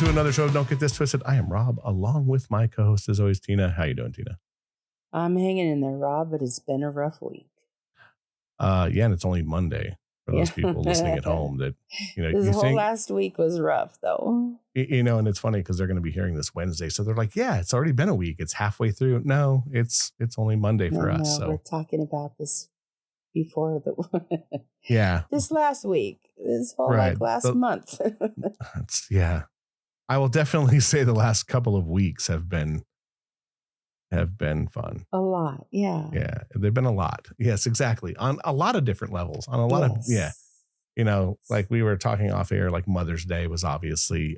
to another show of Don't Get This Twisted. I am Rob, along with my co-host, as always, Tina. How you doing, Tina? I'm hanging in there, Rob, but it's been a rough week. Yeah, and it's only Monday for those people listening at home that, This whole last week was rough, though. And it's funny because they're going to be hearing this Wednesday. So they're like, yeah, it's already been a week. It's halfway through. No, it's only Monday for us. So we're talking about this before yeah, this last week, this whole last month. Yeah, I will definitely say the last couple of weeks have been fun. A lot. Yeah. Yeah. They've been a lot. Yes, exactly. On a lot of different levels, on a lot of, yeah. Like we were talking off air, like Mother's Day was obviously,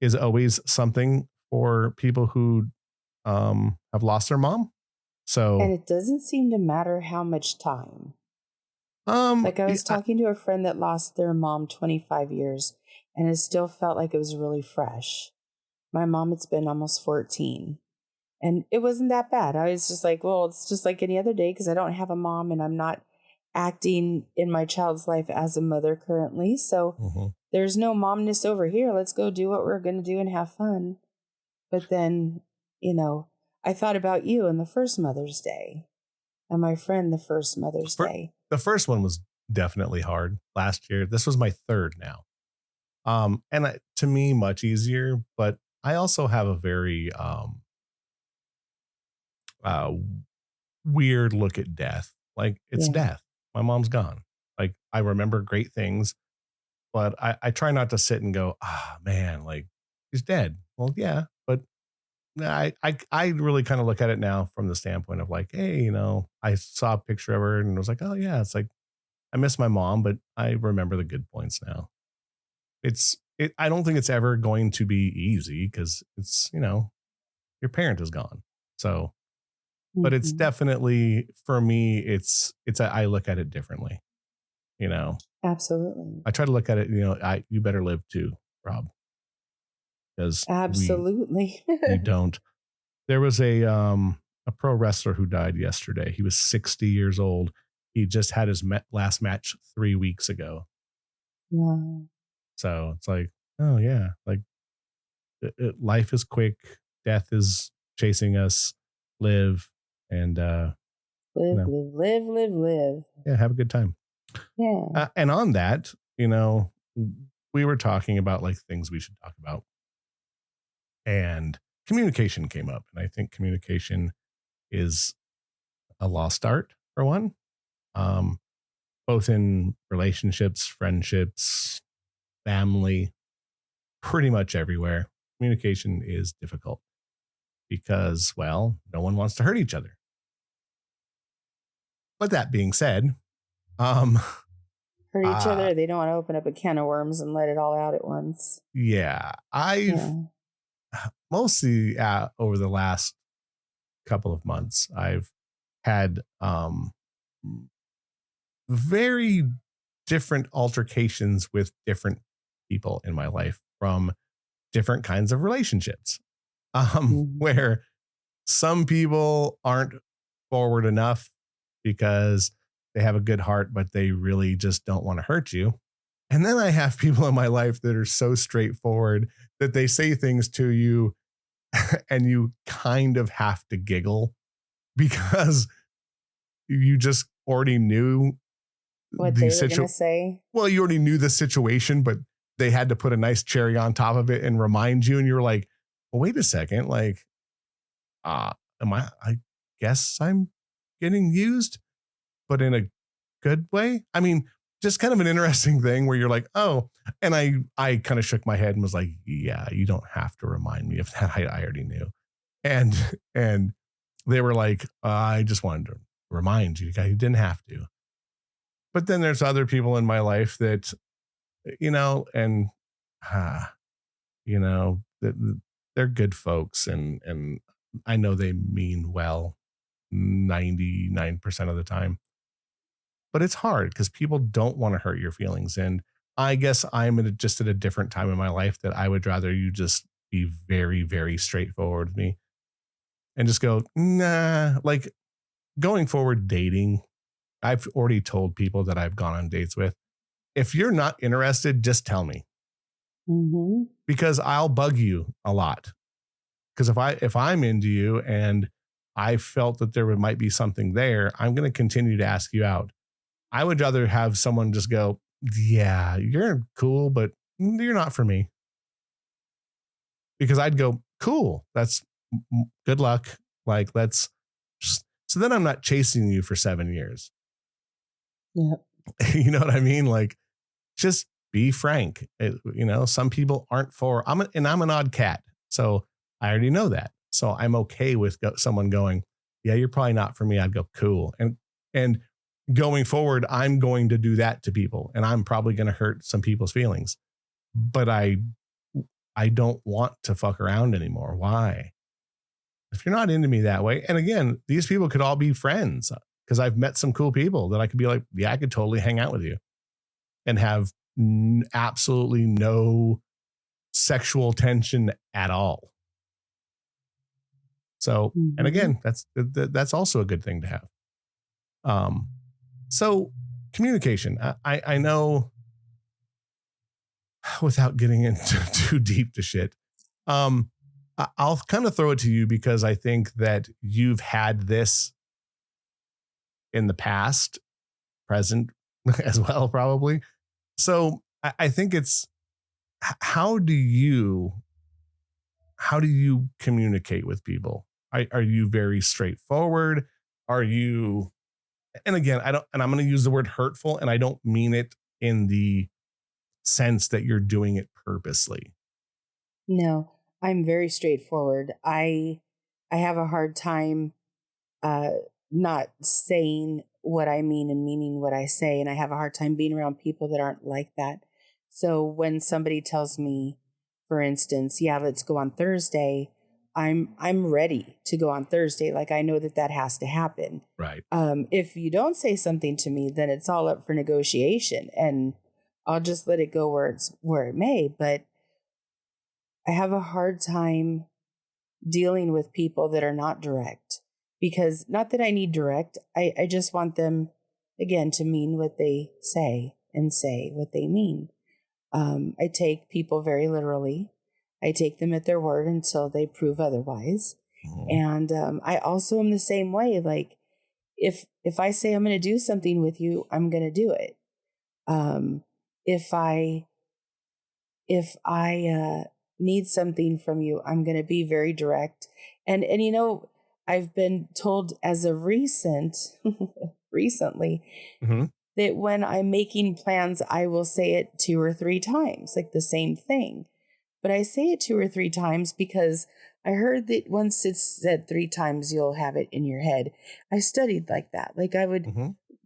is always something for people who, have lost their mom. So, and it doesn't seem to matter how much time. Like I was talking to a friend that lost their mom 25 years and it still felt like it was really fresh. My mom, it's been almost 14. And it wasn't that bad. I was just like, well, it's just like any other day because I don't have a mom and I'm not acting in my child's life as a mother currently. So there's no momness over here. Let's go do what we're going to do and have fun. But then, I thought about you on the first Mother's Day and my friend the first Mother's Day. The first one was definitely hard last year. This was my third now. And to me, much easier, but I also have a very, weird look at death. Like it's death. My mom's gone. Like I remember great things, but I try not to sit and go, man, like she's dead. Well, yeah, but I really kind of look at it now from the standpoint of like, hey, I saw a picture of her and was like, oh yeah, it's like I miss my mom, but I remember the good points now. I don't think it's ever going to be easy because it's, your parent is gone. So, but it's definitely for me, I look at it differently, Absolutely. I try to look at it, you better live too, Rob. Because absolutely. we don't. There was a pro wrestler who died yesterday. He was 60 years old. He just had his last match 3 weeks ago. Wow. So it's like, oh yeah, like life is quick. Death is chasing us. Live and live. Yeah, have a good time. Yeah. And on that, we were talking about like things we should talk about. And communication came up. And I think communication is a lost art for one. Both in relationships, friendships, family, pretty much everywhere. Communication is difficult because, well, no one wants to hurt each other. But that being said, hurt each other. They don't want to open up a can of worms and let it all out at once. Yeah. Mostly over the last couple of months, I've had very different altercations with different people in my life from different kinds of relationships, where some people aren't forward enough because they have a good heart, but they really just don't want to hurt you. And then I have people in my life that are so straightforward that they say things to you and you kind of have to giggle because you just already knew what they were going to say. Well, you already knew the situation, but they had to put a nice cherry on top of it and remind you. And you're like, well, wait a second. Like, I guess I'm getting used, but in a good way. I mean, just kind of an interesting thing where you're like, oh, and I kind of shook my head and was like, yeah, you don't have to remind me of that. I already knew. And they were like, I just wanted to remind you. You didn't have to. But then there's other people in my life that, they're good folks. And I know they mean well 99% of the time. But it's hard because people don't want to hurt your feelings. And I guess I'm just at a different time in my life that I would rather you just be very, very straightforward with me and just go, nah, like going forward dating. I've already told people that I've gone on dates with. If you're not interested, just tell me. because I'll bug you a lot. Because if I'm into you and I felt that there might be something there, I'm going to continue to ask you out. I would rather have someone just go, yeah, you're cool, but you're not for me. Because I'd go, cool, that's good luck. Like, let's just, so then I'm not chasing you for 7 years. Yeah. You know what I mean? Like, just be frank. Some people aren't I'm an odd cat. So I already know that. So I'm okay with someone going, yeah, you're probably not for me. I'd go, cool. And going forward, I'm going to do that to people, and I'm probably going to hurt some people's feelings, but I don't want to fuck around anymore. Why? If you're not into me that way. And again, these people could all be friends, because I've met some cool people that I could be like, yeah, I could totally hang out with you and have absolutely no sexual tension at all. So, and again, that's also a good thing to have. So communication, I know, without getting into too deep to shit, I'll kind of throw it to you because I think that you've had this in the past, present as well, probably. So I think it's, how do you communicate with people? Are you very straightforward? Are you, and again, and I'm going to use the word hurtful, and I don't mean it in the sense that you're doing it purposely. No, I'm very straightforward. I have a hard time uh, not saying what I mean and meaning what I say, and I have a hard time being around people that aren't like that. So when somebody tells me, for instance, yeah, let's go on Thursday, I'm ready to go on Thursday. Like, I know that has to happen. Right. If you don't say something to me, then it's all up for negotiation, and I'll just let it go where it may. But I have a hard time dealing with people that are not direct, because not that I need direct, I just want them, again, to mean what they say and say what they mean. I take people very literally. I take them at their word until they prove otherwise. And I also am the same way. Like, if I say I'm going to do something with you, I'm going to do it. Um, if I need something from you, I'm going to be very direct. And I've been told as of recently, that when I'm making plans, I will say it 2 or 3 times, like the same thing. But I say it 2 or 3 times because I heard that once it's said 3 times, you'll have it in your head. I studied like that. Like, I would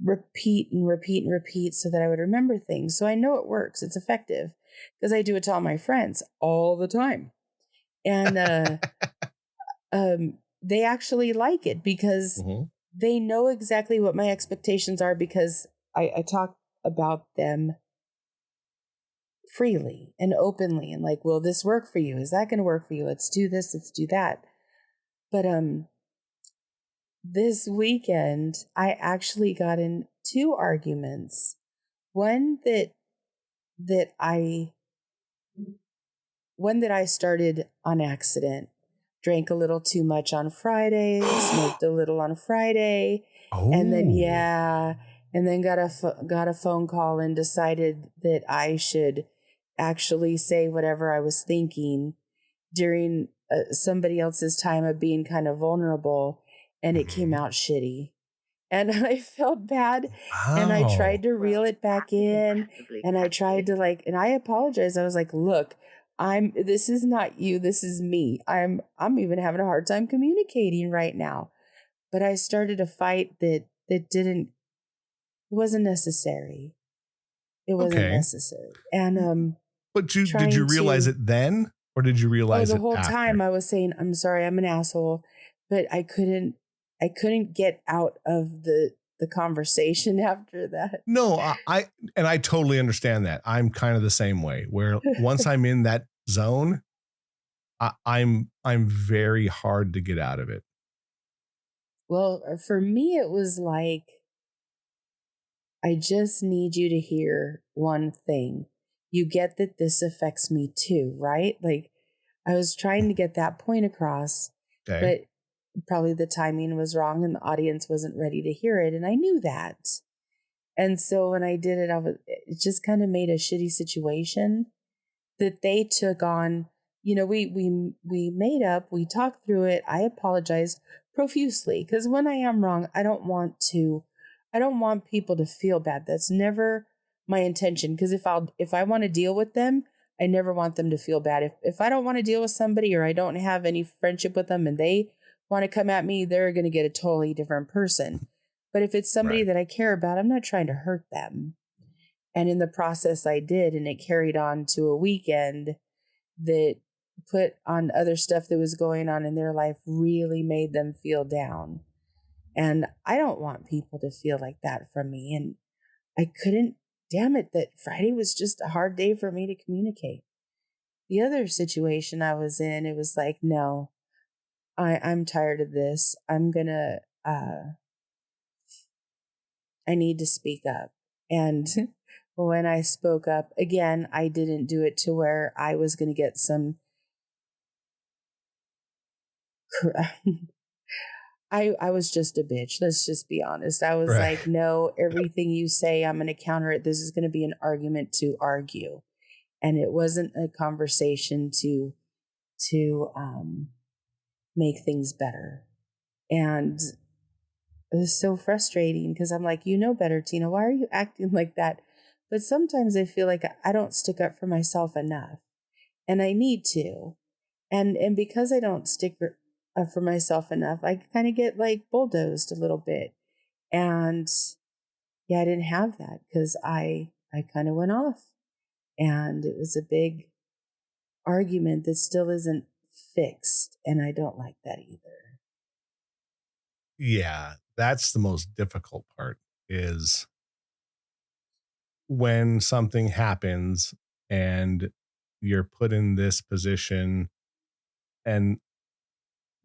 repeat and repeat and repeat so that I would remember things. So I know it works. It's effective, because I do it to all my friends all the time. And they actually like it, because they know exactly what my expectations are, because I talk about them freely and openly, and like, will this work for you? Is that going to work for you? Let's do this. Let's do that. But this weekend, I actually got in 2 arguments. One that I started on accident. Drank a little too much on Friday, smoked a little on Friday, and then got a phone call and decided that I should actually say whatever I was thinking during somebody else's time of being kind of vulnerable, and it came out shitty. And I felt bad, and I tried to reel it back in, and I tried to and I apologized. I was like, look, this is not you, this is me. I'm even having a hard time communicating right now. But I started a fight that wasn't necessary. It wasn't necessary. And but did you realize it then, or did you realize the it whole after? time I was saying, I'm sorry, I'm an asshole, but I couldn't get out of the conversation after that. No, I totally understand that. I'm kind of the same way, where once I'm in that zone, I'm very hard to get out of it. Well, for me, it was like, I just need you to hear one thing. you get that this affects me too, right? Like I was trying to get that point across, Okay. but probably the timing was wrong and the audience wasn't ready to hear it. And I knew that. And so when I did it, it just kind of made a shitty situation that they took on. We made up, we talked through it. I apologized profusely because when I am wrong, I don't want people to feel bad. That's never my intention. Because if I want to deal with them, I never want them to feel bad. If I don't want to deal with somebody or I don't have any friendship with them and they want to come at me, they're going to get a totally different person. But if it's somebody Right. that I care about, I'm not trying to hurt them. And in the process I did, and it carried on to a weekend that put on other stuff that was going on in their life, really made them feel down. And I don't want people to feel like that from me. And I couldn't, damn it, that Friday was just a hard day for me to communicate. The other situation I was in, it was like, no, I'm tired of this. I need to speak up. And when I spoke up, again, I didn't do it to where I was going to get some. I was just a bitch. Let's just be honest. I was Right. like, no, everything you say, I'm going to counter it. This is going to be an argument to argue. And it wasn't a conversation to make things better. And it was so frustrating because I'm like, you know better, Tina. Why are you acting like that? But sometimes I feel like I don't stick up for myself enough, and I need to. And because I don't stick up for myself enough, I kind of get like bulldozed a little bit. And yeah, I didn't have that because I kind of went off, and it was a big argument that still isn't fixed, and I don't like that either. Yeah. That's the most difficult part is when something happens and you're put in this position. And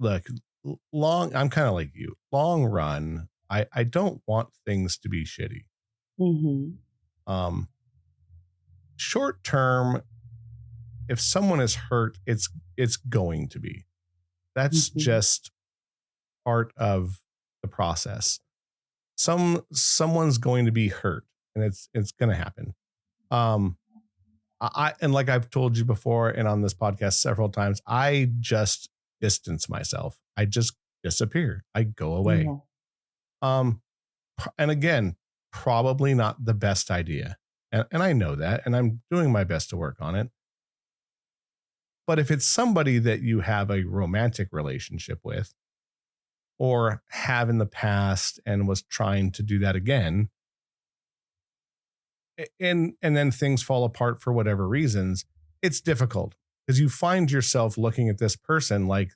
look, I'm kind of like you, long run, I don't want things to be shitty. Mm-hmm. Um, Short term, if someone is hurt, it's going to be. That's Mm-hmm. just part of the process. Someone's going to be hurt, and it's going to happen. Um, and like I've told you before, and on this podcast several times, I just distance myself. I just disappear. I go away. Yeah. Um, and again, probably not the best idea, and I know that, and I'm doing my best to work on it. But if it's somebody that you have a romantic relationship with or have in the past and was trying to do that again, and then things fall apart for whatever reasons, it's difficult because you find yourself looking at this person like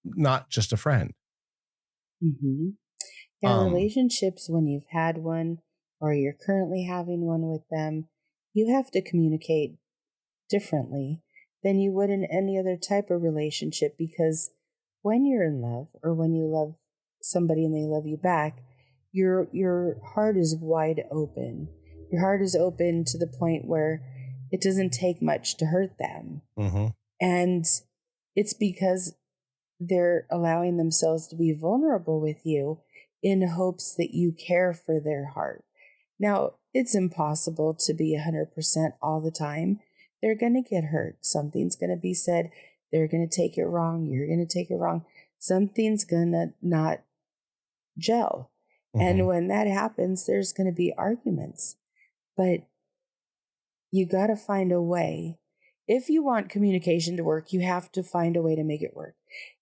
not just a friend. Mm-hmm. Yeah, Um, relationships, when you've had one or you're currently having one with them, you have to communicate differently than you would in any other type of relationship, because when you're in love or when you love somebody and they love you back, your heart is wide open. Your heart is open to the point where it doesn't take much to hurt them. mhm. And it's because they're allowing themselves to be vulnerable with you in hopes that you care for their heart. Now, it's impossible to be 100% all the time. They're going to get hurt. Something's going to be said. They're going to take it wrong. You're going to take it wrong. Something's going to not gel. And Mhm. when that happens, there's going to be arguments. But you got to find a way. If you want communication to work, you have to find a way to make it work.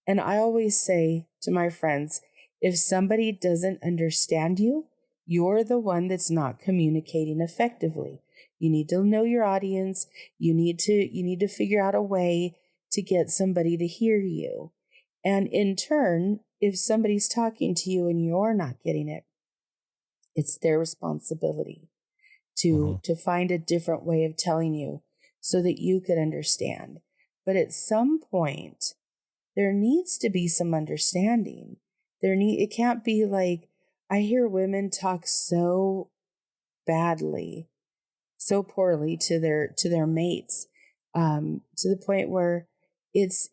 And I always say to my friends, if somebody doesn't understand you, you're the one that's not communicating effectively. You need to know your audience. You need to figure out a way to get somebody to hear you. And in turn, if somebody's talking to you and you're not getting it, it's their responsibility Mhm. to find a different way of telling you so that you could understand. But at some point, there needs to be some understanding. It can't be like, I hear women talk so badly so poorly to their mates, to the point where it's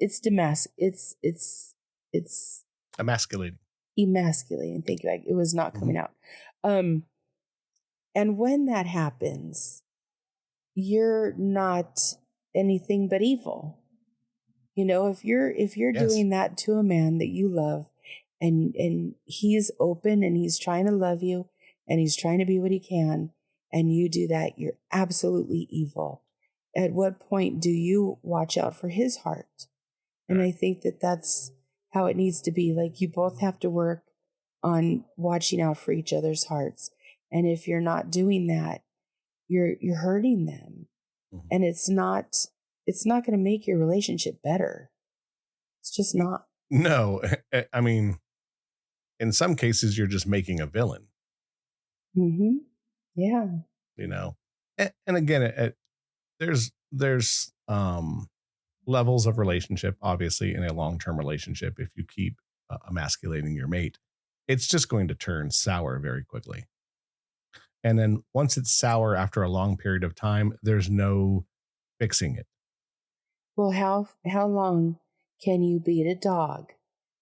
Emasculating. emasculating. Thank you. It was not Mm-hmm. coming out. Um, and when that happens, you're not anything but evil. You know, if you're Yes. doing that to a man that you love, and he's open and he's trying to love you and he's trying to be what he can, and you do that, you're absolutely evil. At what point do you watch out for his heart? And Right. I think that that's how it needs to be. Like, you both have to work on watching out for each other's hearts. And if you're not doing that, you're hurting them. Mm-hmm. And it's not going to make your relationship better. It's just not. No, I mean, in some cases, you're just making a villain. Mm-hmm. Yeah. You know, and again, there's levels of relationship. Obviously, in a long term relationship, if you keep emasculating your mate, it's just going to turn sour very quickly. And then once it's sour after a long period of time, there's no fixing it. Well, how long can you beat a dog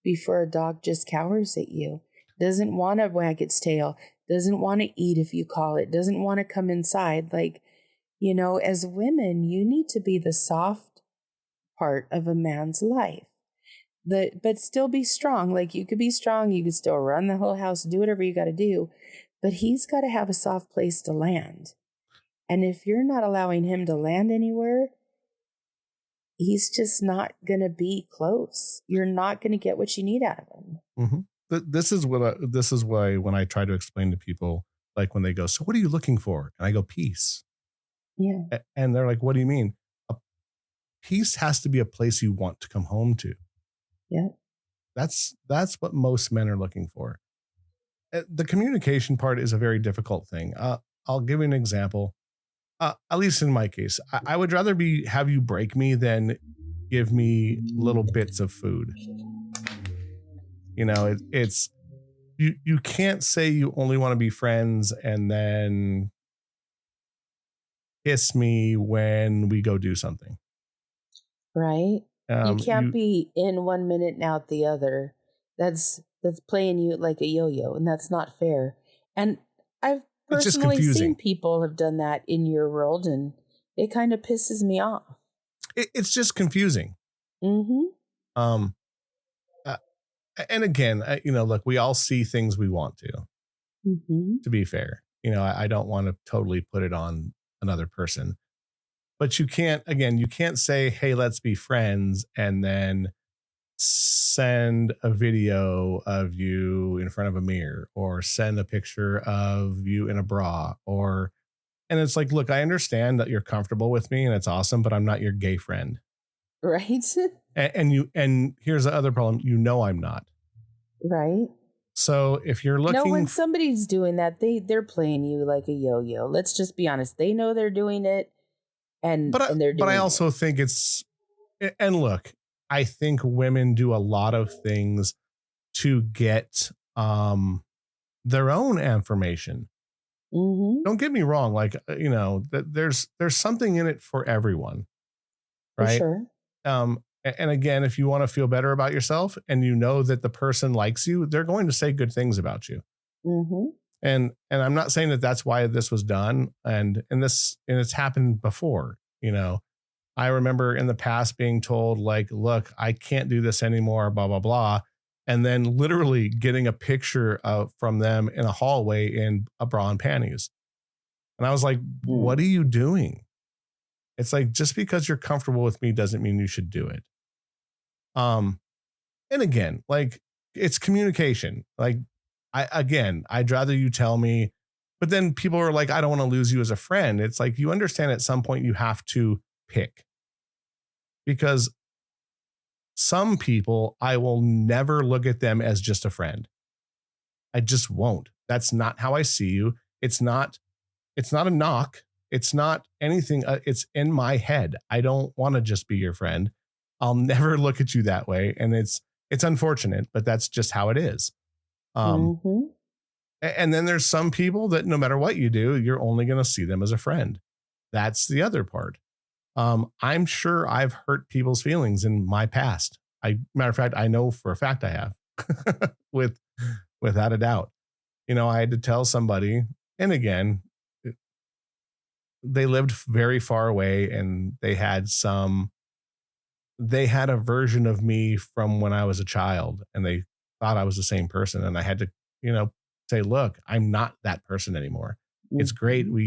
before a dog just cowers at you? Doesn't want to wag its tail, doesn't want to eat if you call it, doesn't want to come inside. Like, as women, you need to be the soft part of a man's life. But still be strong. Like, you could be strong, you could still run the whole house, do whatever you got to do, but he's got to have a soft place to land. And if you're not allowing him to land anywhere, he's just not going to be close. You're not going to get what you need out of him. Mm-hmm. This is why when I try to explain to people, like when they go, so what are you looking for? And I go, peace. Yeah. And they're like, what do you mean? A peace has to be a place you want to come home to. Yeah. That's what most men are looking for. The communication part is a very difficult thing. I'll give you an example. At least in my case, I would rather have you break me than give me little bits of food. It's you can't say you only want to be friends and then kiss me when we go do something. Right. You can't You be in 1 minute and out the other. That's playing you like a yo-yo, and that's not fair. And I've It's just personally seen confusing. people have done that in your world, and it kind of pisses me off. It's just confusing. Mm-hmm. Um, and again, look, we all see things we want to. Mm-hmm. To be fair, I don't want to totally put it on another person, but you can't say, hey, let's be friends, and then send a video of you in front of a mirror or send a picture of you in a bra and it's like, look, I understand that you're comfortable with me and it's awesome, but I'm not your gay friend. Right. And here's the other problem. I'm not. Right. So if you're looking, when somebody's doing that, they're playing you like a yo-yo. Let's just be honest. They know they're doing it, and they're but I doing also it. think and look, I think women do a lot of things to get their own affirmation. Mm-hmm. Don't get me wrong. Like, there's something in it for everyone. For Right. sure. And again, if you want to feel better about yourself and you know that the person likes you, they're going to say good things about you. Mm-hmm. And I'm not saying that that's why this was done. And it's happened before. I remember in the past being told, like, look, I can't do this anymore, blah, blah, blah. And then literally getting a picture from them in a hallway in a bra and panties. And I was like, what are you doing? It's like, just because you're comfortable with me doesn't mean you should do it. And again, like, it's communication. Like, I'd rather you tell me, but then people are like, I don't want to lose you as a friend. It's like, you understand at some point you have to pick, because some people, I will never look at them as just a friend. I just won't. That's not how I see you. It's not a knock. It's not anything. It's in my head. I don't want to just be your friend. I'll never look at you that way. And it's unfortunate, but that's just how it is. Mm-hmm. And then there's some people that no matter what you do, you're only going to see them as a friend. that's the other part. I'm sure I've hurt people's feelings in my past. Matter of fact, I know for a fact I have, without a doubt. I had to tell somebody, and again, they lived very far away, and they had a version of me from when I was a child, and they thought I was the same person. And I had to, you know, say, look, I'm not that person anymore. It's great. Hmm.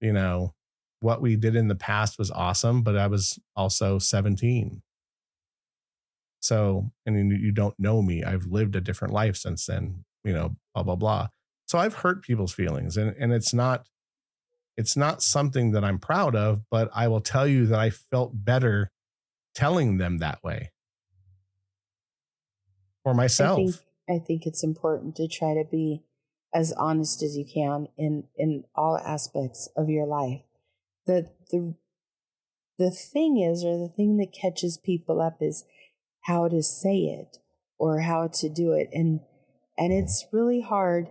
You know, what we did in the past was awesome, but I was also 17. So, and then you don't know me. I've lived a different life since then, blah, blah, blah. So I've hurt people's feelings, and it's not something that I'm proud of, but I will tell you that I felt better telling them that way for I think myself. I think it's important to try to be as honest as you can in all aspects of your life. The the the thing is, or the thing that catches people up is how to say it or how to do it, and it's really hard,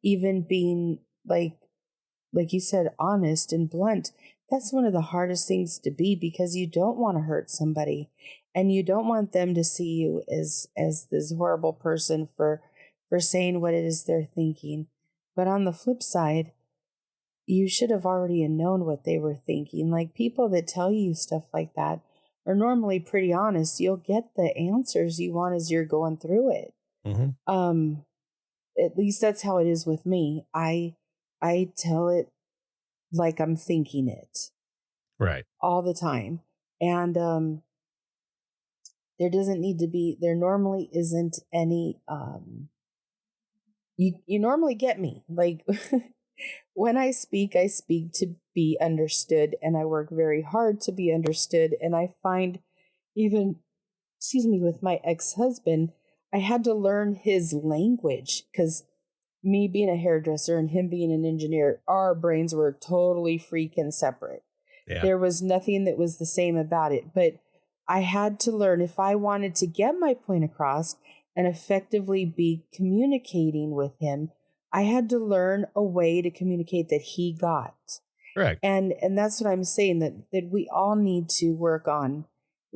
even being like you said, honest and blunt. That's one of the hardest things to be, because you don't want to hurt somebody, and you don't want them to see you as this horrible person for saying what it is they're thinking. But on the flip side, you should have already known what they were thinking. Like, people that tell you stuff like that are normally pretty honest. You'll get the answers you want as you're going through it. Hmm. Um, at least that's how it is with me. I tell it like I'm thinking it Right. all the time. And there normally isn't any, you normally get me. Like, when I speak to be understood, and I work very hard to be understood. And I find, even, excuse me, with my ex-husband, I had to learn his language, because me being a hairdresser and him being an engineer, our brains were totally freaking separate. Yeah. There was nothing that was the same about it. But I had to learn, if I wanted to get my point across and effectively be communicating with him, I had to learn a way to communicate that he got. Correct. And that's what I'm saying, that we all need to work on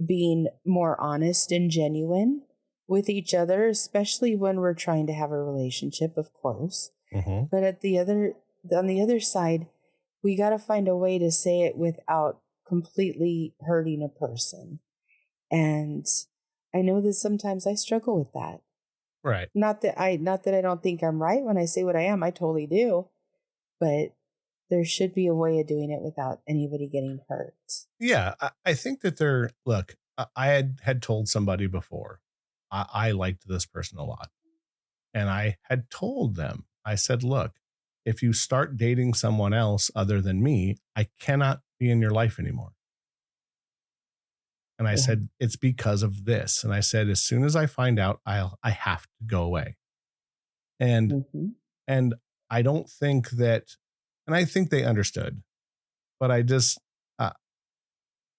being more honest and genuine with each other, especially when we're trying to have a relationship, of course. Hmm. But on the other side, we got to find a way to say it without completely hurting a person. And I know that sometimes I struggle with that. Right. Not that I don't think I'm right when I say what I am. I totally do. But there should be a way of doing it without anybody getting hurt. Yeah. I think that look, I had told somebody before, I liked this person a lot. And I had told them, I said, look, if you start dating someone else other than me, I cannot be in your life anymore. And I Yeah. said, it's because of this. And I said, as soon as I find out, I have to go away. And, Hmm. and I don't think that, and I think they understood, but uh,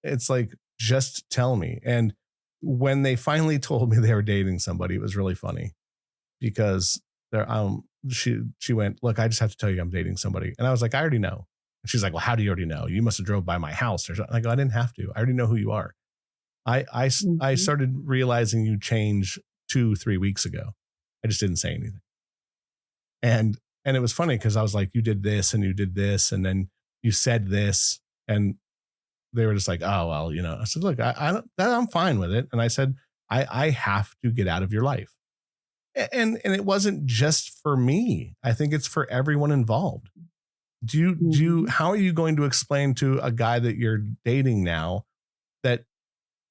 it's like, just tell me. And when they finally told me they were dating somebody, it was really funny because she went, look, I just have to tell you I'm dating somebody. And I was like, I already know. And she's like, well, how do you already know? You must have drove by my house or something. I go, I didn't have to. I already know who you are. I Hmm. started realizing you changed 2-3 weeks ago. I just didn't say anything. And it was funny because I was like, you did this and you did this, and then you said this, and they were just like, oh well, I said, look, I'm fine with it. And I said, I have to get out of your life. And it wasn't just for me. I think it's for everyone involved. Hmm. How are you going to explain to a guy that you're dating now that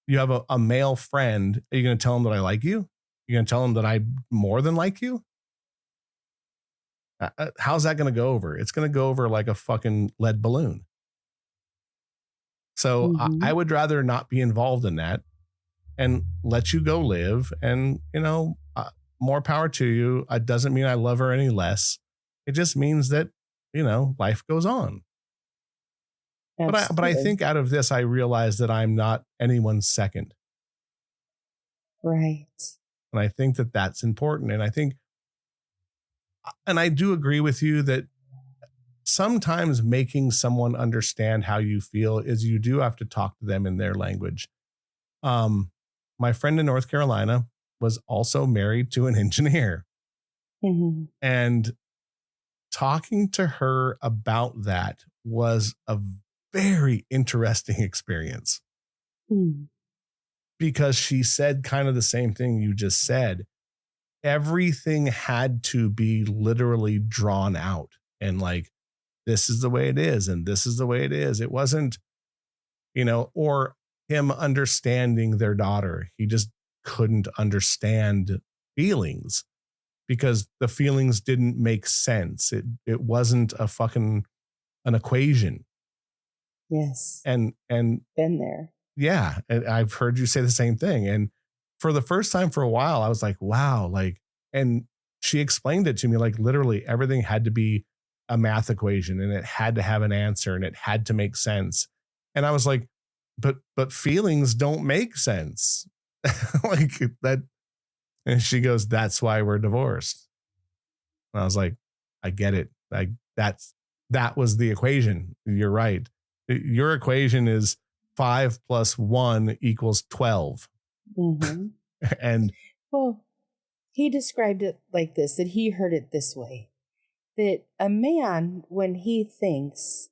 you have a male friend? Are you going to tell him that I like you? You're going to tell him that I more than like you? How's that going to go over? It's going to go over like a fucking lead balloon. So I Hmm. would rather not be involved in that and let you go live. And, more power to you. It doesn't mean I love her any less. It just means that, life goes on. But I Absolutely. think out of this, I realized that I'm not anyone's second. Right. And I think that that's important. And I do agree with you that sometimes making someone understand how you feel is you do have to talk to them in their language. Um, my friend in North Carolina was also married to an engineer, Mm-hmm. and talking to her about that was a very interesting experience Mm. because she said kind of the same thing you just said. Everything had to be literally drawn out and like, this is the way it is, and this is the way it is. It wasn't, or him understanding their daughter. He just couldn't understand feelings because the feelings didn't make sense. It wasn't a fucking an equation. Yes. And Been there. yeah, and I've heard you say the same thing. And for the first time for a while, I was like, wow, like, and she explained it to me like literally everything had to be a math equation and it had to have an answer and it had to make sense. And I was like, but feelings don't make sense. Like that. And she goes, that's why we're divorced. And I was like, I get it. Like that was the equation. You're right. Your equation is 5 + 1 = 12. Mm-hmm. And Well, he described it like this, that he heard it this way, that a man, when he thinks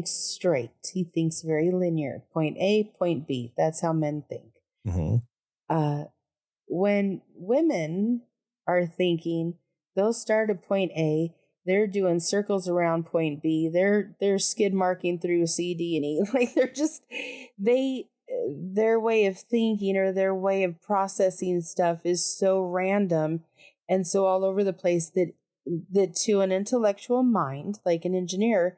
straight. He thinks very linear. Point A, point B. That's how men think. mhm, Uh, when women are thinking, they'll start at point A, they're doing circles around point B, they're skid marking through C, D, and E. Like they're just they their way of thinking or their way of processing stuff is so random and so all over the place that to an intellectual mind, like an engineer,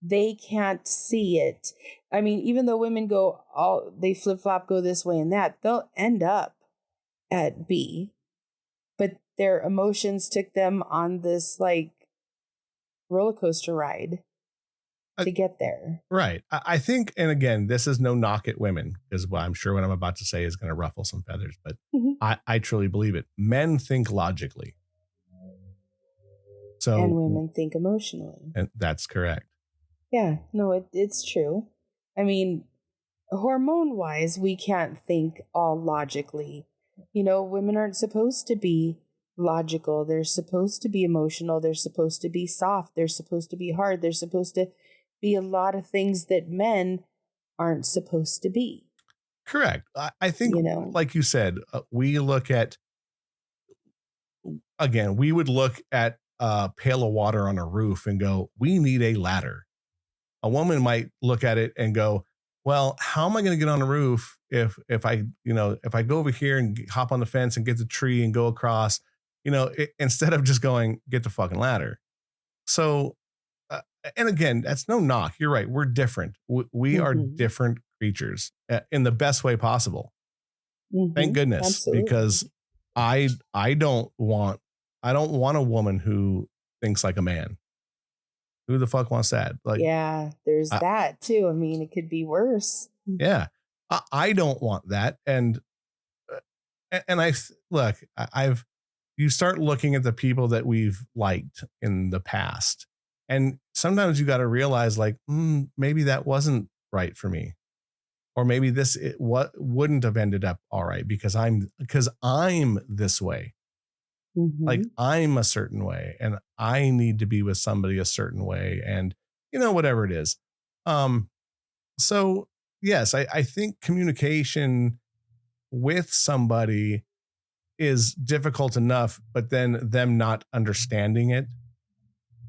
they can't see it. I mean, even though women go all they flip flop, go this way and that, they'll end up at B, but their emotions took them on this like roller coaster ride uh, to get there. right. I think, and again, this is no knock at women because I'm sure what I'm about to say is going to ruffle some feathers, but Mhm. I truly believe it. Men think logically. And So, women think emotionally. and that's correct. Yeah, no, it's true. I mean, hormone wise, we can't think all logically. Women aren't supposed to be logical. They're supposed to be emotional. They're supposed to be soft. They're supposed to be hard. They're supposed to be a lot of things that men aren't supposed to be, Correct. I think, you know? like you said, we look at, again, we would look at a pail of water on a roof and go, we need a ladder. A woman might look at it and go, well, how am I going to get on the roof if I go over here and hop on the fence and get the tree and go across, instead of just going, get the fucking ladder. So, and again, that's no knock. You're right. We're different. We are Mm-hmm. different creatures in the best way possible. Thank Mm-hmm. goodness, Absolutely. because I don't want a woman who thinks like a man. Who the fuck wants that? Like, Yeah, there's I, that too. I mean, it could be worse. yeah, I don't want that. And look, I've you start looking at the people that we've liked in the past, and sometimes you got to realize like, maybe that wasn't right for me, or maybe what wouldn't have ended up all right because I'm this way. Like Mm-hmm. I'm a certain way and I need to be with somebody a certain way and whatever it is. Um so yes, I think communication with somebody is difficult enough, but then them not understanding it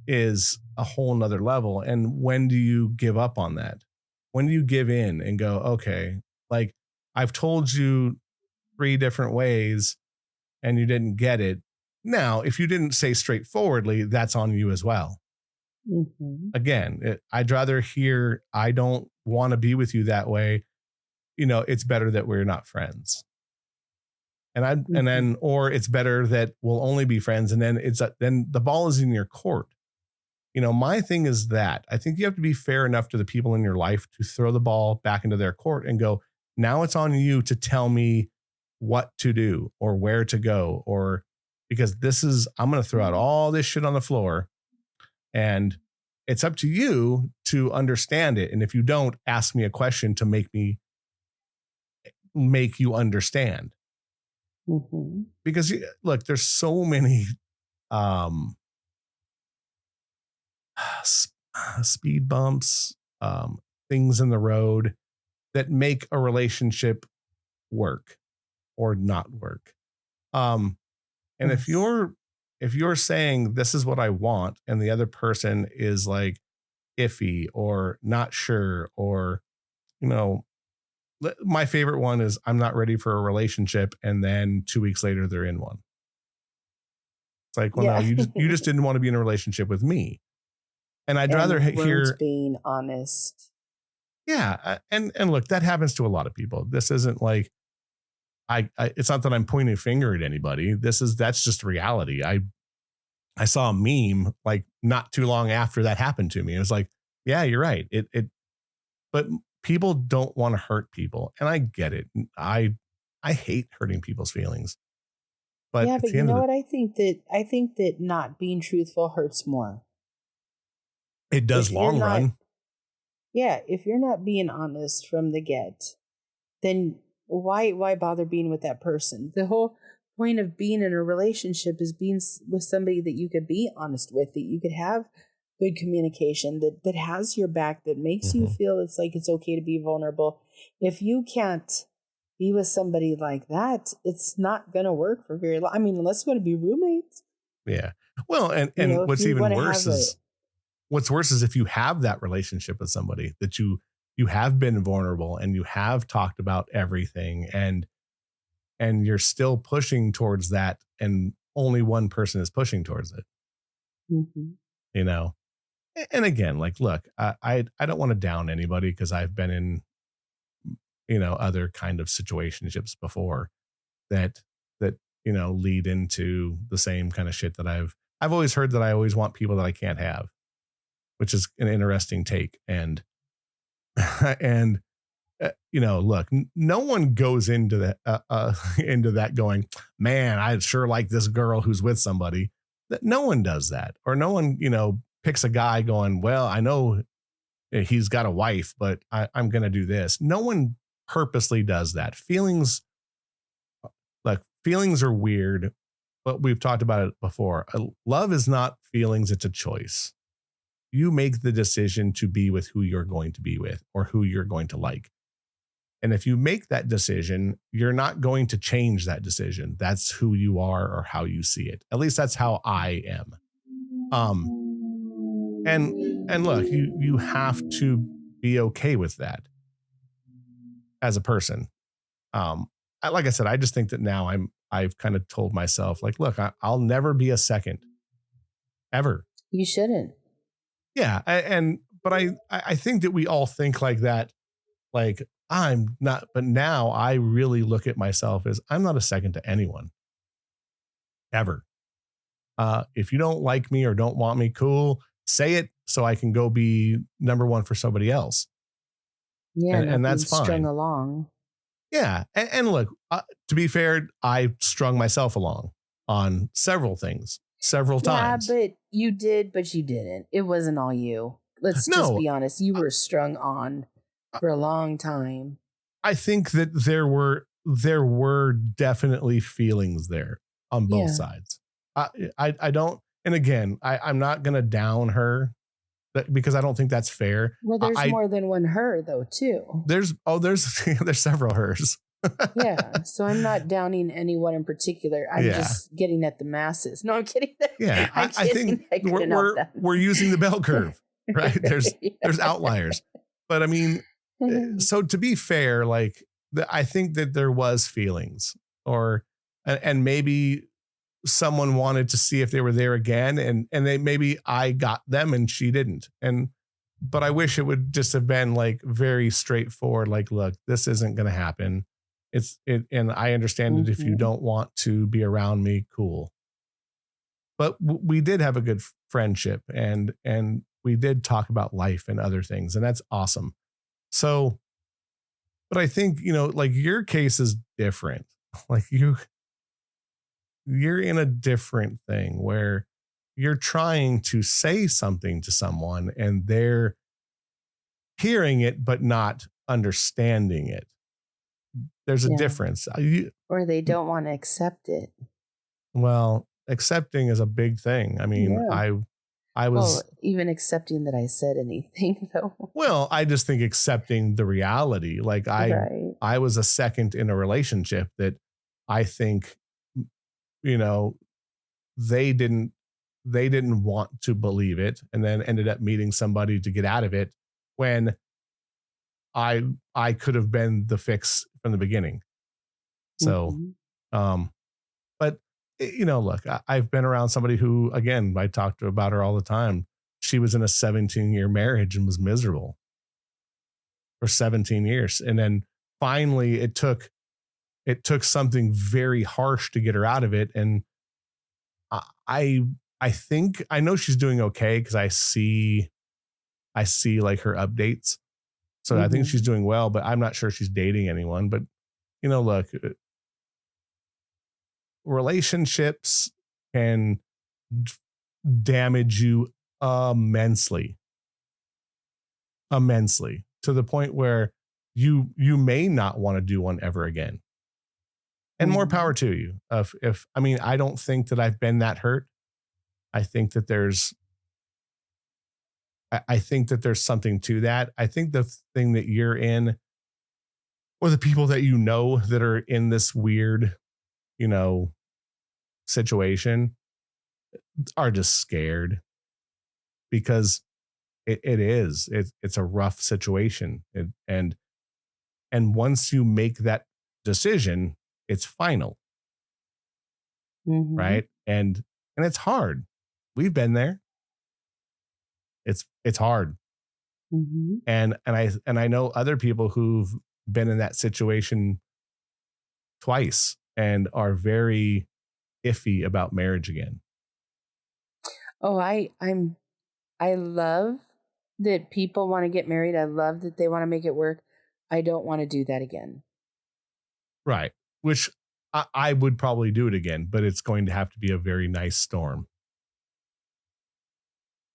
is a whole nother level. And when do you give up on that? When do you give in and go, okay, like I've told you 3 different ways and you didn't get it. Now, if you didn't say straightforwardly, that's on you as well. Mm-hmm. Again, I'd rather hear, I don't want to be with you that way. It's better that we're not friends. And Mm-hmm. then, or it's better that we'll only be friends. And then then the ball is in your court. My thing is that I think you have to be fair enough to the people in your life to throw the ball back into their court and go, now it's on you to tell me what to do or where to go, or because I'm going to throw out all this shit on the floor. And it's up to you to understand it. And if you don't, ask me a question to make you understand. Mm-hmm. Because look, there's so many um, speed bumps, things in the road that make a relationship work or not work. And Yes. if you're saying this is what I want, and the other person is like iffy or not sure, or you know, my favorite one is I'm not ready for a relationship, and then 2 weeks later they're in one. It's like, well, no, Yeah. you just didn't want to be in a relationship with me, and I'd rather And weren't hear, being honest. yeah, and look, that happens to a lot of people. This isn't like it's not that I'm pointing a finger at anybody. That's just reality. I saw a meme like not too long after that happened to me. It was like, yeah, you're right. But people don't want to hurt people, and I get it. I hate hurting people's feelings, but Yeah, at but the you end of know it, what? I think that not being truthful hurts more. it does If you're long not, run. yeah, if you're not being honest from the get, then why bother being with that person? The whole point of being in a relationship is being with somebody that you could be honest with, that you could have good communication, that has your back, that makes you Mhm. feel it's like it's okay to be vulnerable. If you can't be with somebody like that, it's not going to work for very long. I mean, unless you want to be roommates. Yeah. Well, You know, and if what's you even want to worse have a, is if you have that relationship with somebody that you have been vulnerable and you have talked about everything, and you're still pushing towards that, and only one person is pushing towards it, Mhm. you know. And again, like, look, I don't want to down anybody, because I've been in, other kind of situationships before that lead into the same kind of shit that I've always heard, that I always want people that I can't have, which is an interesting take. And and look, no one goes into that into that going, man, I sure like this girl who's with somebody. That no one does that, or no one picks a guy going, well, I know he's got a wife, but I'm going to do this. No one purposely does that. Feelings are weird, but we've talked about it before. Love is not feelings; it's a choice. You make the decision to be with who you're going to be with, or who you're going to like. And if you make that decision, you're not going to change that decision. That's who you are, or how you see it. At least that's how I am. Um, and look, you have to be okay with that as a person. Like I said, I just think that now I've kind of told myself, like, look, I'll never be a second, ever. You shouldn't. Yeah, but I think that we all think like that. Like, I'm not, but now I really look at myself as I'm not a second to anyone, ever. If you don't like me or don't want me, cool, say it so I can go be number one for somebody else, Yeah, and not being that's strung fine. along. Yeah, and look, to be fair, I strung myself along on several things several Yeah, times. but you did, but you didn't. It wasn't all you. Let's just No, be honest. You were strung on for a long time. I think that there were definitely feelings there on both Yeah. sides. I don't, and again, I'm not gonna down her, because I don't think that's fair. Well, there's more than one her, though, too. There's there's several hers. Yeah. So I'm not downing anyone in particular. I'm Yeah, just getting at the masses. No, I'm kidding. yeah. I'm I think kidding. I couldn't help that. we're using the bell curve, right? There's Yeah. outliers, but I mean, so to be fair, like, I think that there was feelings, or and maybe someone wanted to see if they were there again, and they, maybe I got them and she didn't, but I wish it would just have been like very straightforward, like, look, this isn't going to happen. And I understand it if you Mhm. don't want to be around me, cool. But we did have a good friendship, and we did talk about life and other things, and that's awesome. So, but I think, like, your case is different. Like, you're in a different thing where you're trying to say something to someone and they're hearing it but not understanding it. There's a Yeah. difference. Or they don't want to accept it. Well, accepting is a big thing. I mean, Yeah. I Well, was even accepting that I said anything, though. well, I just think accepting the reality. Like Right. I was a second in a relationship that I think, you know, they didn't they didn't want to believe it and then ended up meeting somebody to get out of it when I could have been the fix from the beginning. So, Hmm. um, but look, I've been around somebody who, again, I talk to about her all the time. She was in a 17-year marriage and was miserable for 17 years. And then finally it took something very harsh to get her out of it. And I I I think I know she's doing okay because I see like her updates. So I think she's Hmm. doing well, but I'm not sure she's dating anyone. But look, relationships can d- damage you immensely, immensely to the point where you may not want to do one ever again. And more power Hmm. to you. If I mean, I don't think that I've been that hurt. I think that there's something to that. I think the thing that you're in, or the people that that are in this weird, you know, situation, are just scared because it's a rough situation. And once you make that decision, it's final, Hmm. right? And it's hard. We've been there. It's hard. Hmm. And I know other people who've been in that situation twice and are very iffy about marriage again. Oh, I love that people want to get married. I love that they want to make it work. I don't want to do that again. Right. Which I would probably do it again, but it's going to have to be a very nice storm.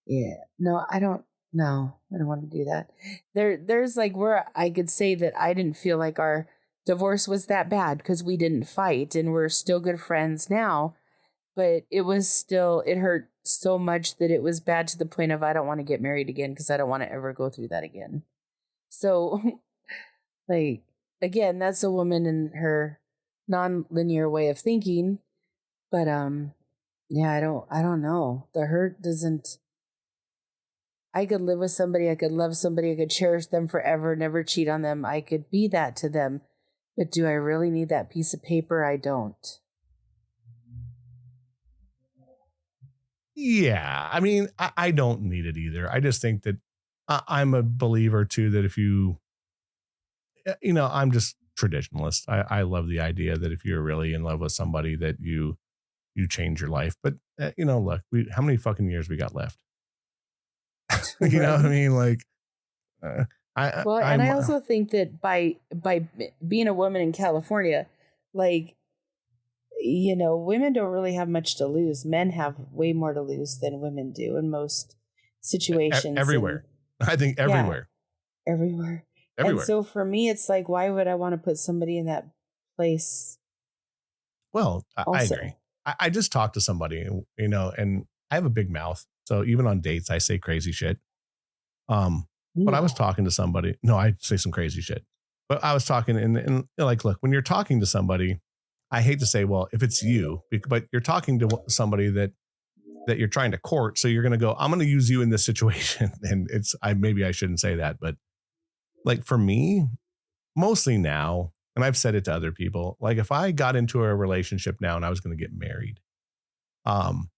Yeah. No, I don't. No, I don't want to do that. There's like where I could say that I didn't feel like our divorce was that bad because we didn't fight and we're still good friends now. But it hurt so much that it was bad to the point of I don't want to get married again because I don't want to ever go through that again. So, like, again, that's a woman in her non-linear way of thinking. But yeah, I don't know. The hurt doesn't. I could live with somebody, I could love somebody, I could cherish them forever, never cheat on them. I could be that to them. But do I really need that piece of paper? I don't. Yeah. I mean, I don't need it either. I just think that I'm a believer too that if I'm just traditionalist. I love the idea that if you're really in love with somebody that you change your life. But look, how many fucking years we got left? You know what I Right. mean? Like, uh, Well, and I'm I also think that being a woman in California, like women don't really have much to lose. Men have way more to lose than women do in most situations, and everywhere. I think yeah, everywhere, everywhere. And everywhere. so for me, it's like, why would I want to put somebody in that place? Well, I agree. Also, I just talked to somebody, and I have a big mouth, so even on dates, I say crazy shit. But I was no. talking to somebody. No, I say some crazy shit. But I was talking, and like, look, when you're talking to somebody, I hate to say, well, if it's you, but you're talking to somebody that you're trying to court, so you're going to go, I'm going to use you in this situation, and maybe I shouldn't say that, but like for me, mostly now, and I've said it to other people, like if I got into a relationship now and I was going to get married, um,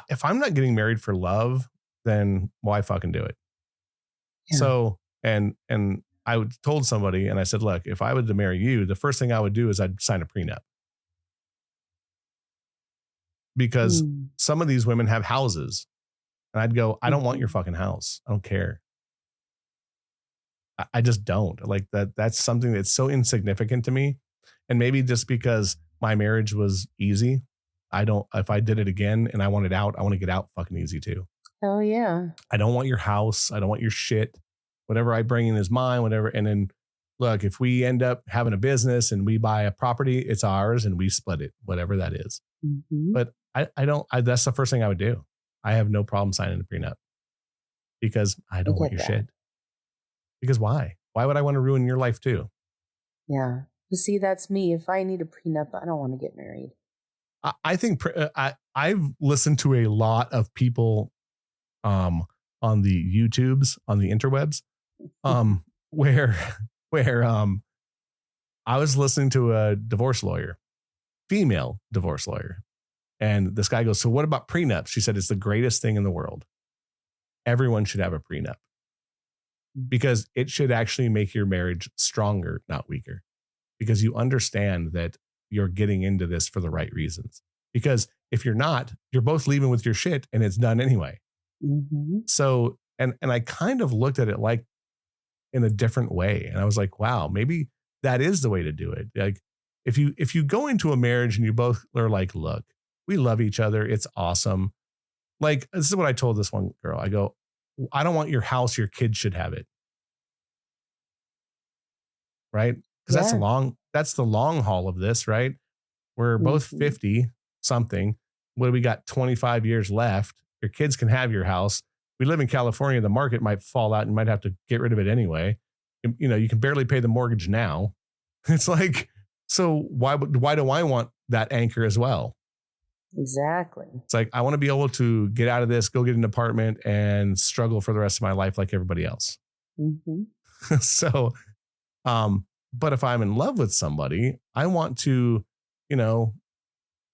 if I'm not getting married for love, then why fucking do it? Yeah. So, and told somebody, and I said, look, if I were to marry you, the first thing I would do is I'd sign a prenup because Mm. some of these women have houses, and I'd go, I don't want your Mhm. fucking house. I don't care. I just don't like that. That's something that's so insignificant to me, and maybe just because my marriage was easy. I don't, if I did it again and I wanted out, I want to get out fucking easy too. Oh, yeah. I don't want your house. I don't want your shit. Whatever I bring in is mine, whatever. And then look, if we end up having a business and we buy a property, it's ours and we split it, whatever that is. Mm-hmm. But that's the first thing I would do. I have no problem signing a prenup because I I don't want get your that. shit. Because why? Why would I want to ruin your life too? Yeah. You see, that's me. If I need a prenup, I don't want to get married. I think I've listened to a lot of people um, on the YouTubes, on the interwebs, where where I was listening to a divorce lawyer, female divorce lawyer, and this guy goes, "So what about prenups?" She said, "It's the greatest thing in the world. Everyone should have a prenup because it should actually make your marriage stronger, not weaker. Because you understand that you're getting into this for the right reasons. Because if you're not, you're both leaving with your shit and it's done anyway." Mm-hmm. So, and I kind of looked at it like in a different way. And I was like, wow, maybe that is the way to do it. Like if you go into a marriage and you both are like, look, we love each other. It's awesome. Like, this is what I told this one girl. I go, I don't want your house. Your kids should have it. Right. Because Yeah. that's the long haul of this, right? We're both Mm-hmm. 50 something. What do we got? 25 years left. Your kids can have your house. We live in California. The market might fall out and you might have to get rid of it anyway. You know, you can barely pay the mortgage now. It's like, so why do I want that anchor as well? Exactly. It's like, I want to be able to get out of this, go get an apartment and struggle for the rest of my life like everybody else. Mm-hmm. So, but if I'm in love with somebody, I want to, you know,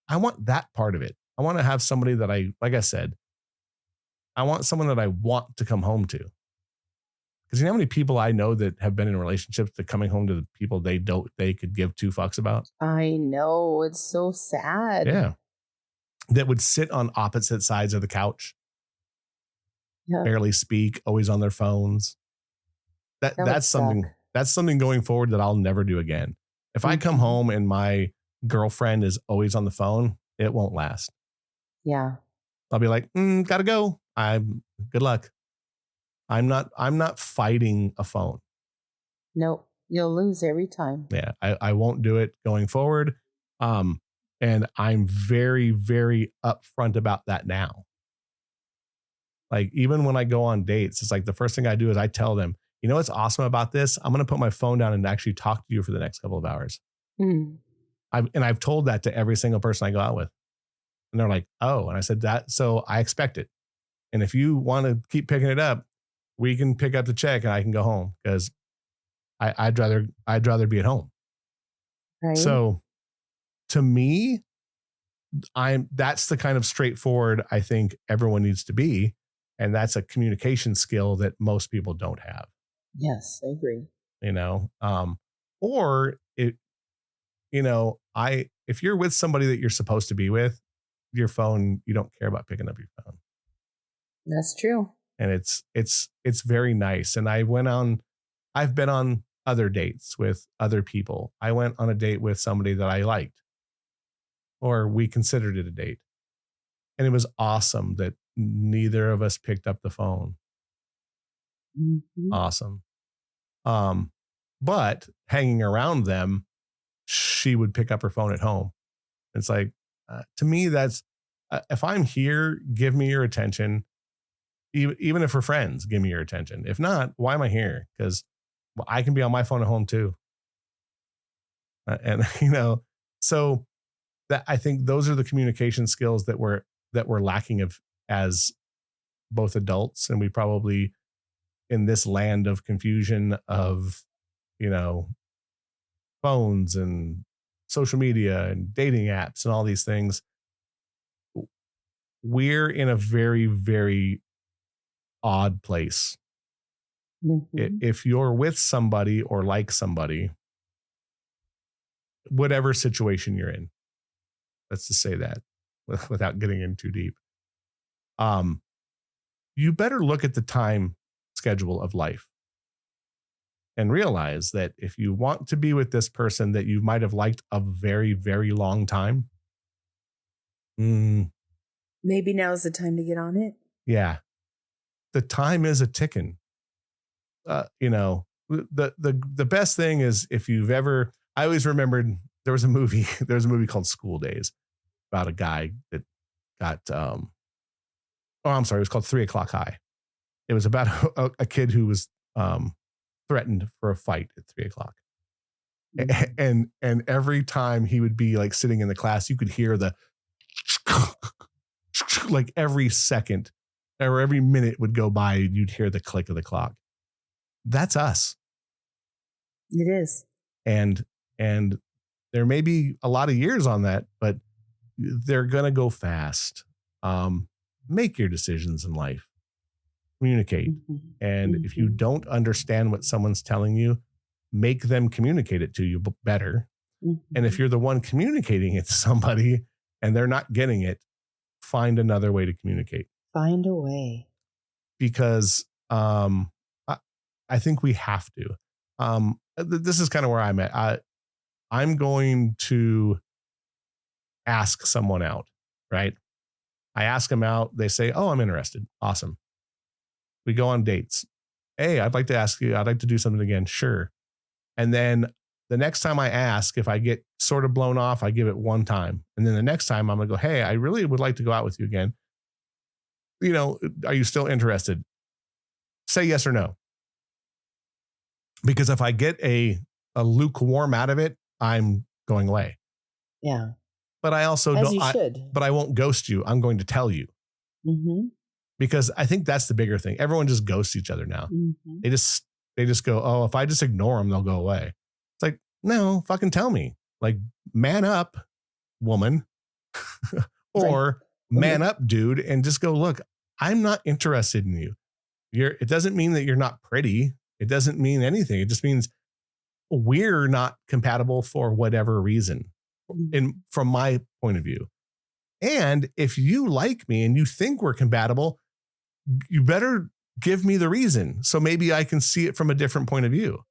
I want that part of it. I want to have somebody that like I said, I want someone that I want to come home to. Because you know how many people I know that have been in relationships that coming home to the people they could give two fucks about? I know. It's so sad. Yeah. That would sit on opposite sides of the couch, Yeah. barely speak, always on their phones. That would suck. That's something going forward that I'll never do again. If I come Mm-hmm. home and my girlfriend is always on the phone, it won't last. Yeah. I'll be like, gotta go. Good luck. I'm not fighting a phone. Nope. You'll lose every time. Yeah. I won't do it going forward. Um, and I'm very, very upfront about that now. Like even when I go on dates, it's like the first thing I do is I tell them, you know what's awesome about this? I'm going to put my phone down and actually talk to you for the next couple of hours. Mm. I've told that to every single person I go out with. And they're like, oh, and I said that. So I expect it. And if you want to keep picking it up, we can pick up the check and I can go home because I'd rather be at home. Right? So to me, that's the kind of straightforward I think everyone needs to be. And that's a communication skill that most people don't have, Yes, I agree. you know? Or it, you know, if you're with somebody that you're supposed to be with, your phone, you don't care about picking up your phone. That's true. And it's very nice. And I've been on other dates with other people. I went on a date with somebody that I liked, or we considered it a date. And it was awesome that neither of us picked up the phone. Mm-hmm. Awesome. But hanging around them, she would pick up her phone at home. It's like, to me, that's, if I'm here, give me your attention. Even if we're friends, give me your attention. If not, why am I here? Because I can be on my phone at home too. And, you know, so that I think those are the communication skills that we're lacking of as both adults. And we probably, in this land of confusion of, you know, phones and social media and dating apps and all these things, we're in a very, very odd place. Mm-hmm. If you're with somebody or like somebody, whatever situation you're in, let's just say that without getting in too deep, um, you better look at the time schedule of life and realize that if you want to be with this person that you might have liked a very, very long time, Maybe now's the time to get on it. Yeah. The time is a ticking. The best thing is if you've ever, I always remembered there was a movie, called School Days about a guy that got, I'm sorry, it was called 3 O'Clock High. It was about a kid who was threatened for a fight at 3 o'clock. Mm. And every time he would be like sitting in the class, you could hear the like every second or every minute would go by, you'd hear the click of the clock. That's us. It is. And there may be a lot of years on that, but they're gonna go fast. Make your decisions in life. Communicate. Mm-hmm. And if you don't understand what someone's telling you, make them communicate it to you better. Mm-hmm. And if you're the one communicating it to somebody and they're not getting it, find another way to communicate. Find a way. Because I think we have to. This is kind of where I'm at. I'm going to ask someone out, right? I ask them out. They say, "Oh, I'm interested." Awesome. We go on dates. Hey, I'd like to ask you, I'd like to do something again. Sure. And then the next time I ask, if I get sort of blown off, I give it one time. And then the next time I'm going to go, "Hey, I really would like to go out with you again. Are you still interested?" Say yes or no. Because if I get a lukewarm out of it, I'm going away. Yeah. But I also As you should. But I won't ghost you. I'm going to tell you. Mm-hmm. Because I think that's the bigger thing. Everyone just ghosts each other now. Mm-hmm. They just go, "Oh, if I just ignore them, they'll go away." It's like, no, fucking tell me. Like, man up, woman. Or Right. man up, dude, and just go, "Look, I'm not interested in you. It doesn't mean that you're not pretty. It doesn't mean anything. It just means we're not compatible for whatever reason." From my point of view. And if you like me and you think we're compatible, you better give me the reason. So maybe I can see it from a different point of view.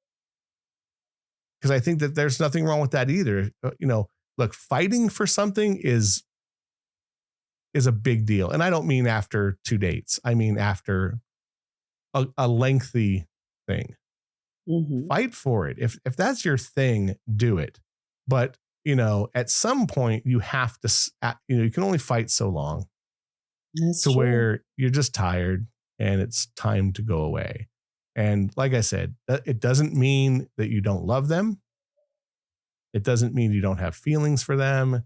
Because I think that there's nothing wrong with that either. Look, fighting for something is a big deal. And I don't mean after 2 dates. I mean after a lengthy thing. Mm-hmm. Fight for it. If that's your thing, do it. But, at some point you have to, you can only fight so long. That's to true. Where you're just tired and it's time to go away. And like I said, it doesn't mean that you don't love them. It doesn't mean you don't have feelings for them.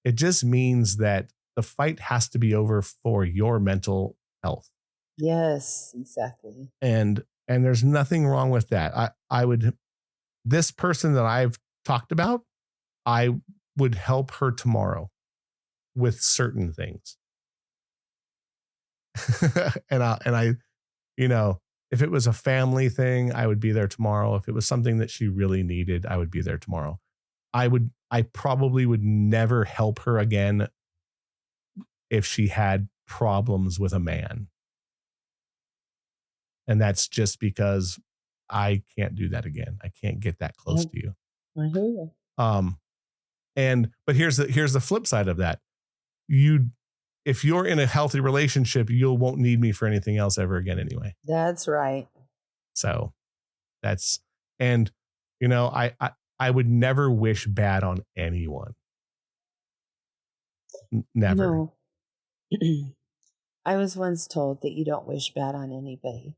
It just means that the fight has to be over for your mental health. Yes, exactly. And there's nothing wrong with that. This person that I've talked about, I would help her tomorrow with certain things. and I, if it was a family thing, I would be there tomorrow. If it was something that she really needed, I would be there tomorrow. I probably would never help her again if she had problems with a man. And that's just because I can't do that again. I can't get that close to you. I hear you. But here's the flip side of that. If you're in a healthy relationship, you won't need me for anything else ever again anyway. That's right. So I would never wish bad on anyone. Never. I was once told that you don't wish bad on anybody,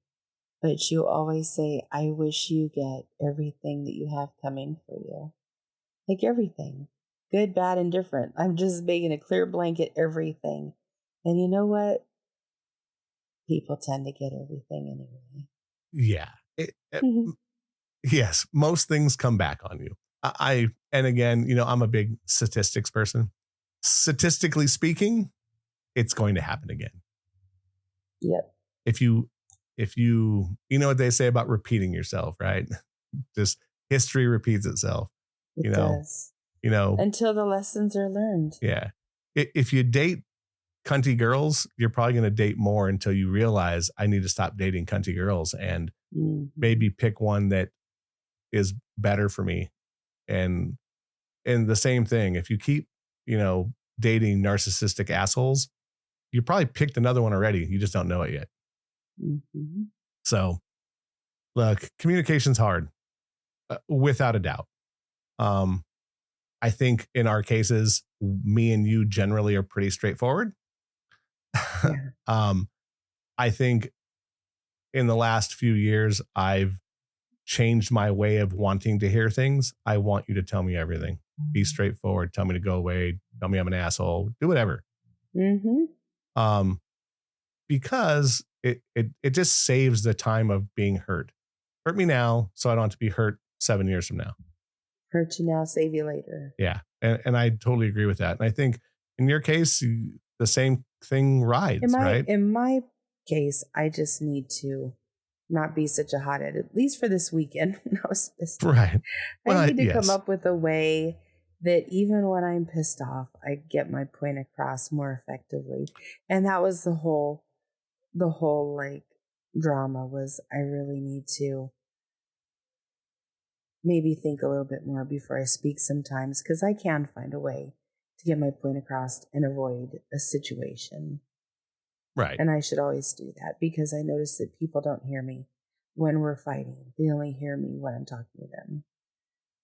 but you always say, "I wish you get everything that you have coming for you." Like everything. Good, bad, and different. I'm just making a clear blanket everything. And you know what? People tend to get everything anyway. Yeah. Yes. Most things come back on you. And again, I'm a big statistics person. Statistically speaking, it's going to happen again. Yep. If you know what they say about repeating yourself, right? Just history repeats itself. It does. Until the lessons are learned. Yeah. If you date cunty girls, you're probably going to date more until you realize I need to stop dating cunty girls and maybe pick one that is better for me. And the same thing, if you keep, dating narcissistic assholes, you probably picked another one already. You just don't know it yet. Mm-hmm. So look, communication's hard, without a doubt. I think in our cases, me and you generally are pretty straightforward. Yeah. I think in the last few years, I've changed my way of wanting to hear things. I want you to tell me everything. Be straightforward. Tell me to go away. Tell me I'm an asshole. Do whatever. Mm-hmm. Because it just saves the time of being hurt. Hurt me now, so I don't have to be hurt 7 years from now. Hurt you now, save you later. Yeah, and I totally agree with that. And I think in your case, the same thing rides, right? In my case, I just need to not be such a hothead, at least for this weekend when I was pissed off. Right. Well, I need to come up with a way that even when I'm pissed off, I get my point across more effectively. And that was the whole like drama was I really need to maybe think a little bit more before I speak sometimes, because I can find a way to get my point across and avoid a situation. Right. And I should always do that, because I notice that people don't hear me when we're fighting. They only hear me when I'm talking to them.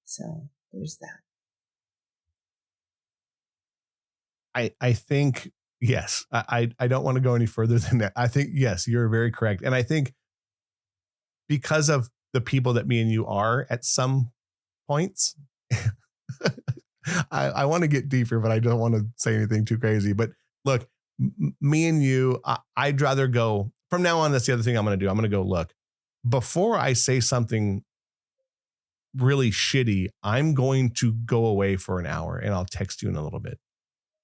So there's that. I think, yes, I don't want to go any further than that. I think, yes, you're very correct. And I think because of the people that me and you are at some points, I want to get deeper, but I don't want to say anything too crazy. But look, me and you, I'd rather go from now on. That's the other thing I'm going to do. I'm going to go, look, before I say something really shitty, I'm going to go away for an hour and I'll text you in a little bit.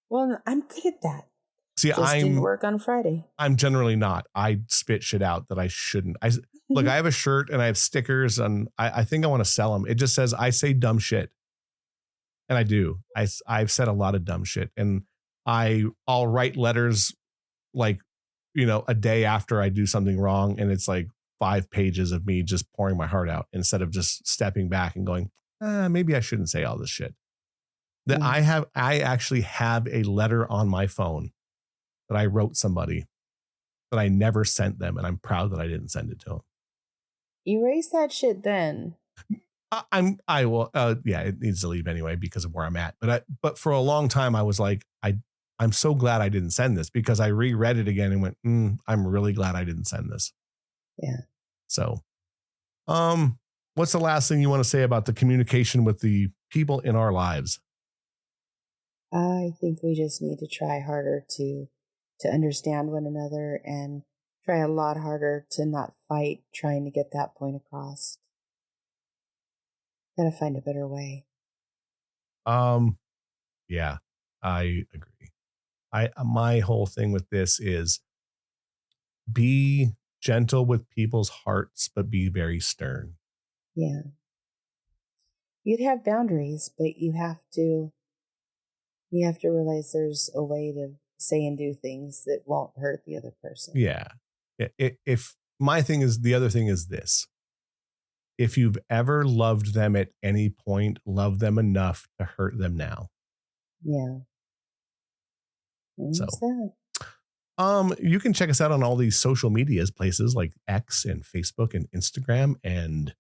Well, I'm good at that. See, Just didn't work on Friday. I'm generally not. I spit shit out that I shouldn't. Look, I have a shirt and I have stickers, and I think I want to sell them. It just says, I say dumb shit. And I do. I've said a lot of dumb shit, and I'll write letters like, a day after I do something wrong. And it's like 5 pages of me just pouring my heart out instead of just stepping back and going, maybe I shouldn't say all this shit. That I actually have a letter on my phone that I wrote somebody that I never sent them. And I'm proud that I didn't send it to them. Erase that shit then. I will. Yeah, it needs to leave anyway because of where I'm at. But for a long time, I was like, I'm so glad I didn't send this, because I reread it again and went, I'm really glad I didn't send this. Yeah. So, what's the last thing you want to say about the communication with the people in our lives? I think we just need to try harder to understand one another, and try a lot harder to not fight trying to get that point across. Gotta find a better way. Yeah, I agree. My whole thing with this is be gentle with people's hearts, but be very stern. Yeah. You'd have boundaries, but you have to realize there's a way to say and do things that won't hurt the other person. Yeah. If my thing is, the other thing is this: if you've ever loved them at any point, love them enough to hurt them now. Yeah. So, you can check us out on all these social medias places like X and Facebook and Instagram and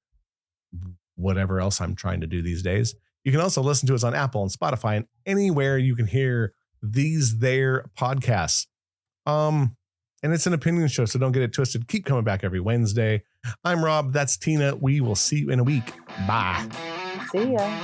whatever else I'm trying to do these days. You can also listen to us on Apple and Spotify and anywhere you can hear there podcasts. And it's an opinion show, so don't get it twisted. Keep coming back every Wednesday. I'm Rob. That's Tina. We will see you in a week. Bye. See ya.